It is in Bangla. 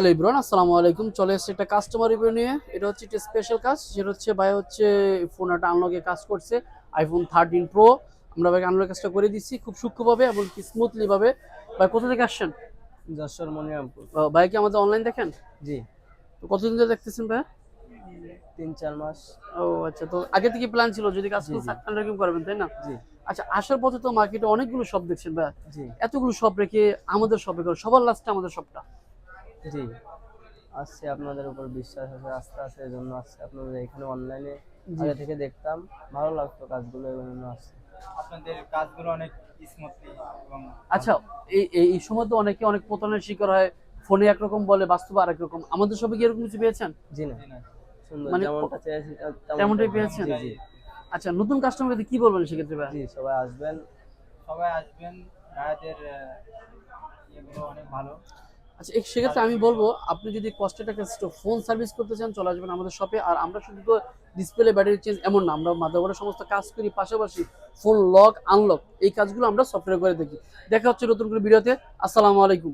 হ্যালো ইব্রান, আসসালামু আলাইকুম। চলে এসেছে একটা কাস্টমার রিভিউ নিয়ে। এটা হচ্ছে একটা স্পেশাল কাজ, যেটা হচ্ছে ভাই হচ্ছে ফোন একটা আনলকে কাজ করছে, আইফোন 13 প্রো। আমরা ভাই আনলক কাজটা করে দিচ্ছি খুব সূক্ষ্মভাবে এবং কি স্মুথলি ভাবে। ভাই কোথা থেকে আসছেন? যশোর মনিরামপুর। ভাই কি আমাদের অনলাইন দেখেন? জি। তো কতদিন ধরে দেখতেছেন ভাই? 3-4 মাস। ও আচ্ছা, তো আগে থেকে প্ল্যান ছিল যদি কাজ জি জি এরকম করবেন, তাই না? জি আচ্ছা, আসার পথে তো মার্কেটে অনেকগুলো শপ দেখছেন ভাই, জি এতগুলো শপ রেখে আমাদের শপে করে সবার লাস্টে আমাদের শপটা। জি আসছে, আপনাদের উপর বিশ্বাস আছে, আস্থা আছে, এই জন্য আসছে আপনাদের এখানে। অনলাইনে জি। আগে থেকে দেখতাম, ভালো লাগতো কাজগুলো, এই জন্য আসছে। আপনাদের কাজগুলো অনেক স্মুথলি এবং আচ্ছা, ভালো। এই এই সময় তো অনেকে অনেক প্রতারণার শিকার হয়, ফোনে একরকম বলে বাস্তবে আরেক রকম। আমাদের সবে কি এরকম কিছু পেয়েছেন? জি না, জি না, সুন্দর মানে যেমনটা চেয়েছি তেমনটাই তেমনটাই পেয়েছি। পেয়েছেন? জি জি আচ্ছা, নতুন কাস্টমারকে কি বলবেন সেক্ষেত্রে ভাই? জি সবাই আসবেন। সবাই আসবেন। ভাইয়াদের ইয়েগুলো অনেক ভালো। আচ্ছা, সেক্ষেত্রে আমি বলবো আপনি যদি কস্টের একটা ফোন সার্ভিস করতে চান চলে আসবেন আমাদের শপে। আর আমরা শুধু তো ডিসপ্লে ব্যাটারি চেঞ্জ এমন না, আমরা মাদারবোর্ডের সমস্ত কাজ করি, পাশাপাশি ফোন লক আনলক এই কাজগুলো আমরা সফটওয়্যার করে থাকি। দেখা হচ্ছে নতুন করে ভিডিওতে। আসসালামু আলাইকুম।